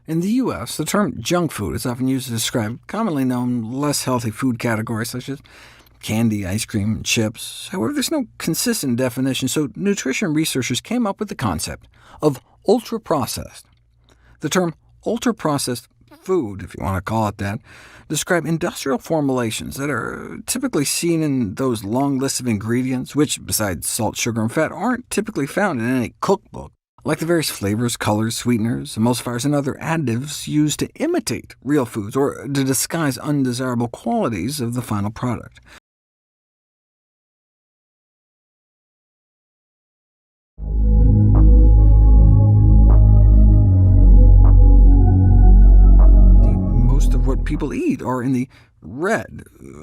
In the U.S., the term junk food is often used to describe commonly known, less healthy food categories such as candy, ice cream, and chips. However, there's no consistent definition, so nutrition researchers came up with the concept of ultra-processed. The term ultra-processed food, if you want to call it that, describe industrial formulations that are typically seen in those long lists of ingredients, which, besides salt, sugar, and fat, aren't typically found in any cookbook, like the various flavors, colors, sweeteners, emulsifiers, and other additives used to imitate real foods or to disguise undesirable qualities of the final product. Most of what people eat are in the red: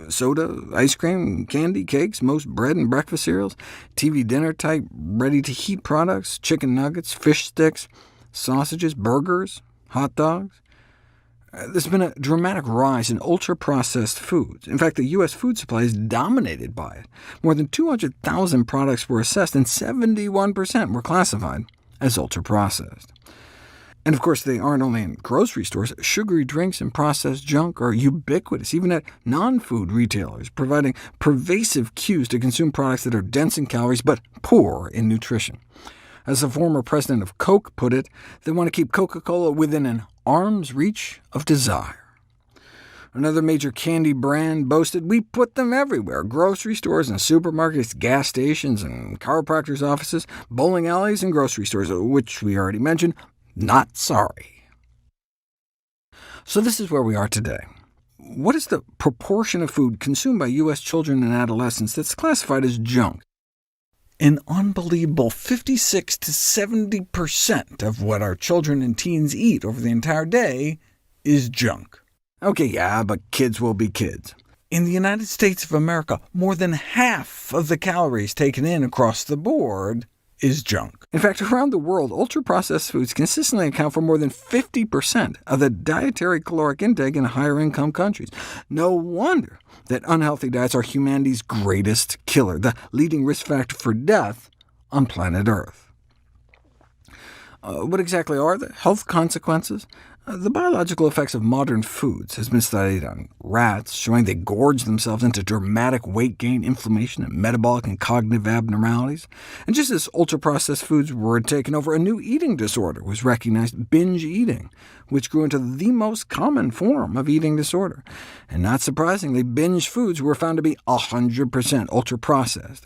soda, ice cream, candy, cakes, most bread and breakfast cereals, TV dinner-type ready-to-heat products, chicken nuggets, fish sticks, sausages, burgers, hot dogs. There's been a dramatic rise in ultra-processed foods. In fact, the U.S. food supply is dominated by it. More than 200,000 products were assessed, and 71% were classified as ultra-processed. And of course, they aren't only in grocery stores. Sugary drinks and processed junk are ubiquitous, even at non-food retailers, providing pervasive cues to consume products that are dense in calories but poor in nutrition. As the former president of Coke put it, they want to keep Coca-Cola within an arm's reach of desire. Another major candy brand boasted, "We put them everywhere: grocery stores and supermarkets, gas stations and chiropractors' offices, bowling alleys and grocery stores," which we already mentioned. Not sorry. So this is where we are today. What is the proportion of food consumed by U.S. children and adolescents that's classified as junk? An unbelievable 56 to 70% of what our children and teens eat over the entire day is junk. OK, yeah, but kids will be kids. In the United States of America, more than half of the calories taken in across the board is junk. In fact, around the world, ultra-processed foods consistently account for more than 50% of the dietary caloric intake in higher-income countries. No wonder that unhealthy diets are humanity's greatest killer, the leading risk factor for death on planet Earth. What exactly are the health consequences? The biological effects of modern foods has been studied on rats, showing they gorge themselves into dramatic weight gain, inflammation, and metabolic and cognitive abnormalities. And just as ultra-processed foods were taken over, a new eating disorder was recognized: binge eating, which grew into the most common form of eating disorder. And not surprisingly, binge foods were found to be 100% ultra-processed.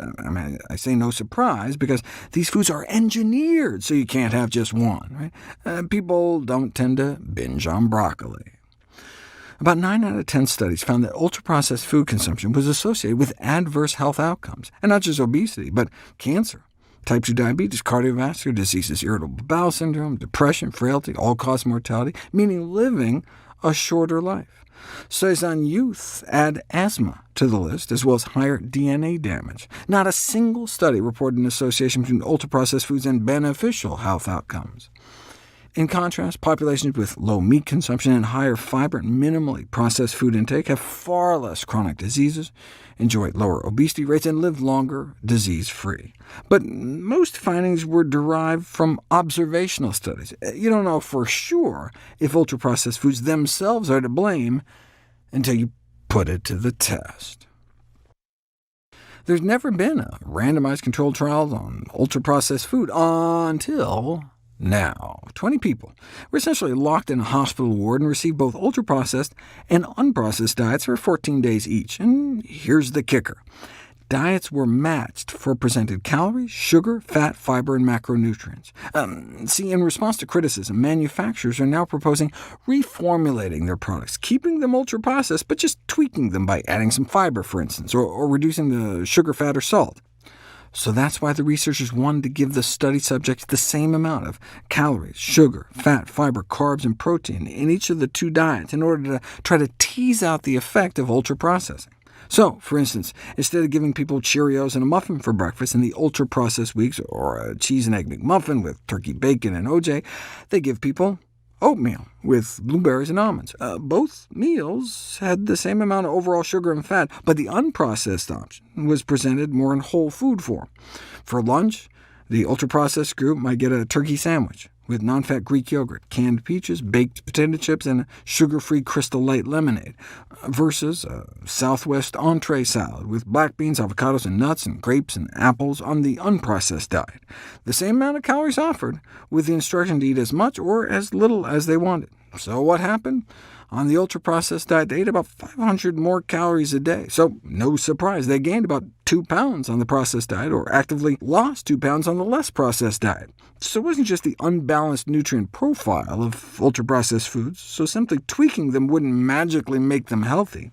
I say no surprise, because these foods are engineered so you can't have just one. Right? People don't tend to binge on broccoli. About 9 out of 10 studies found that ultra-processed food consumption was associated with adverse health outcomes, and not just obesity, but cancer, type 2 diabetes, cardiovascular diseases, irritable bowel syndrome, depression, frailty, all-cause mortality, meaning living a shorter life. Studies on youth add asthma to the list, as well as higher DNA damage. Not a single study reported an association between ultra-processed foods and beneficial health outcomes. In contrast, populations with low meat consumption and higher fiber and minimally processed food intake have far less chronic diseases, enjoy lower obesity rates, and live longer disease-free. But most findings were derived from observational studies. You don't know for sure if ultra-processed foods themselves are to blame until you put it to the test. There's never been a randomized controlled trial on ultra-processed food until now. 20 people were essentially locked in a hospital ward and received both ultra-processed and unprocessed diets for 14 days each. And here's the kicker. Diets were matched for presented calories, sugar, fat, fiber, and macronutrients. See, in response to criticism, manufacturers are now proposing reformulating their products, keeping them ultra-processed, but just tweaking them by adding some fiber, for instance, or reducing the sugar, fat, or salt. So that's why the researchers wanted to give the study subjects the same amount of calories, sugar, fat, fiber, carbs, and protein in each of the two diets in order to try to tease out the effect of ultra-processing. So, for instance, instead of giving people Cheerios and a muffin for breakfast in the ultra-processed weeks, or a cheese and egg McMuffin with turkey bacon and OJ, they give people oatmeal with blueberries and almonds. Both meals had the same amount of overall sugar and fat, but the unprocessed option was presented more in whole food form. For lunch, the ultra-processed group might get a turkey sandwich. with non-fat Greek yogurt, canned peaches, baked potato chips, and a sugar-free Crystal Light lemonade, versus a Southwest entree salad with black beans, avocados, and nuts, and grapes and apples on the unprocessed diet. The same amount of calories offered, with the instruction to eat as much or as little as they wanted. So what happened? On the ultra-processed diet, they ate about 500 more calories a day, so no surprise they gained about 2 pounds on the processed diet, or actively lost 2 pounds on the less processed diet. So it wasn't just the unbalanced nutrient profile of ultra-processed foods, so simply tweaking them wouldn't magically make them healthy.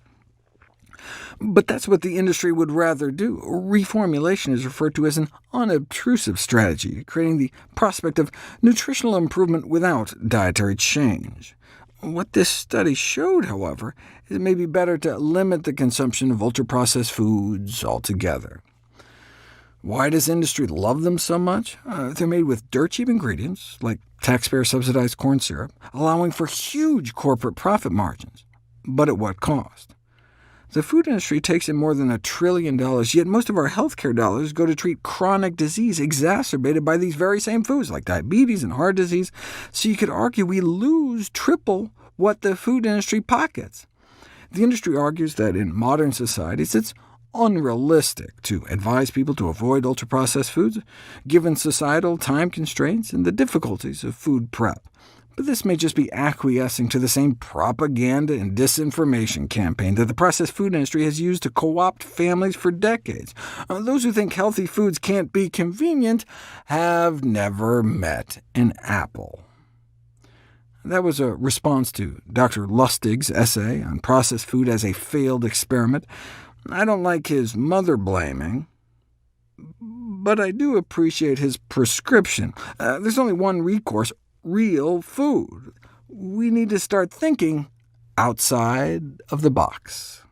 But that's what the industry would rather do. Reformulation is referred to as an unobtrusive strategy, creating the prospect of nutritional improvement without dietary change. What this study showed, however, is it may be better to limit the consumption of ultra-processed foods altogether. Why does industry love them so much? They're made with dirt-cheap ingredients, like taxpayer-subsidized corn syrup, allowing for huge corporate profit margins. But at what cost? The food industry takes in more than $1 trillion, yet most of our healthcare dollars go to treat chronic disease exacerbated by these very same foods, like diabetes and heart disease, so you could argue we lose triple what the food industry pockets. The industry argues that in modern societies it's unrealistic to advise people to avoid ultra-processed foods, given societal time constraints and the difficulties of food prep. But this may just be acquiescing to the same propaganda and disinformation campaign that the processed food industry has used to co-opt families for decades. Those who think healthy foods can't be convenient have never met an apple. That was a response to Dr. Lustig's essay on processed food as a failed experiment. I don't like his mother-blaming, but I do appreciate his prescription. There's only one recourse: real food. We need to start thinking outside of the box.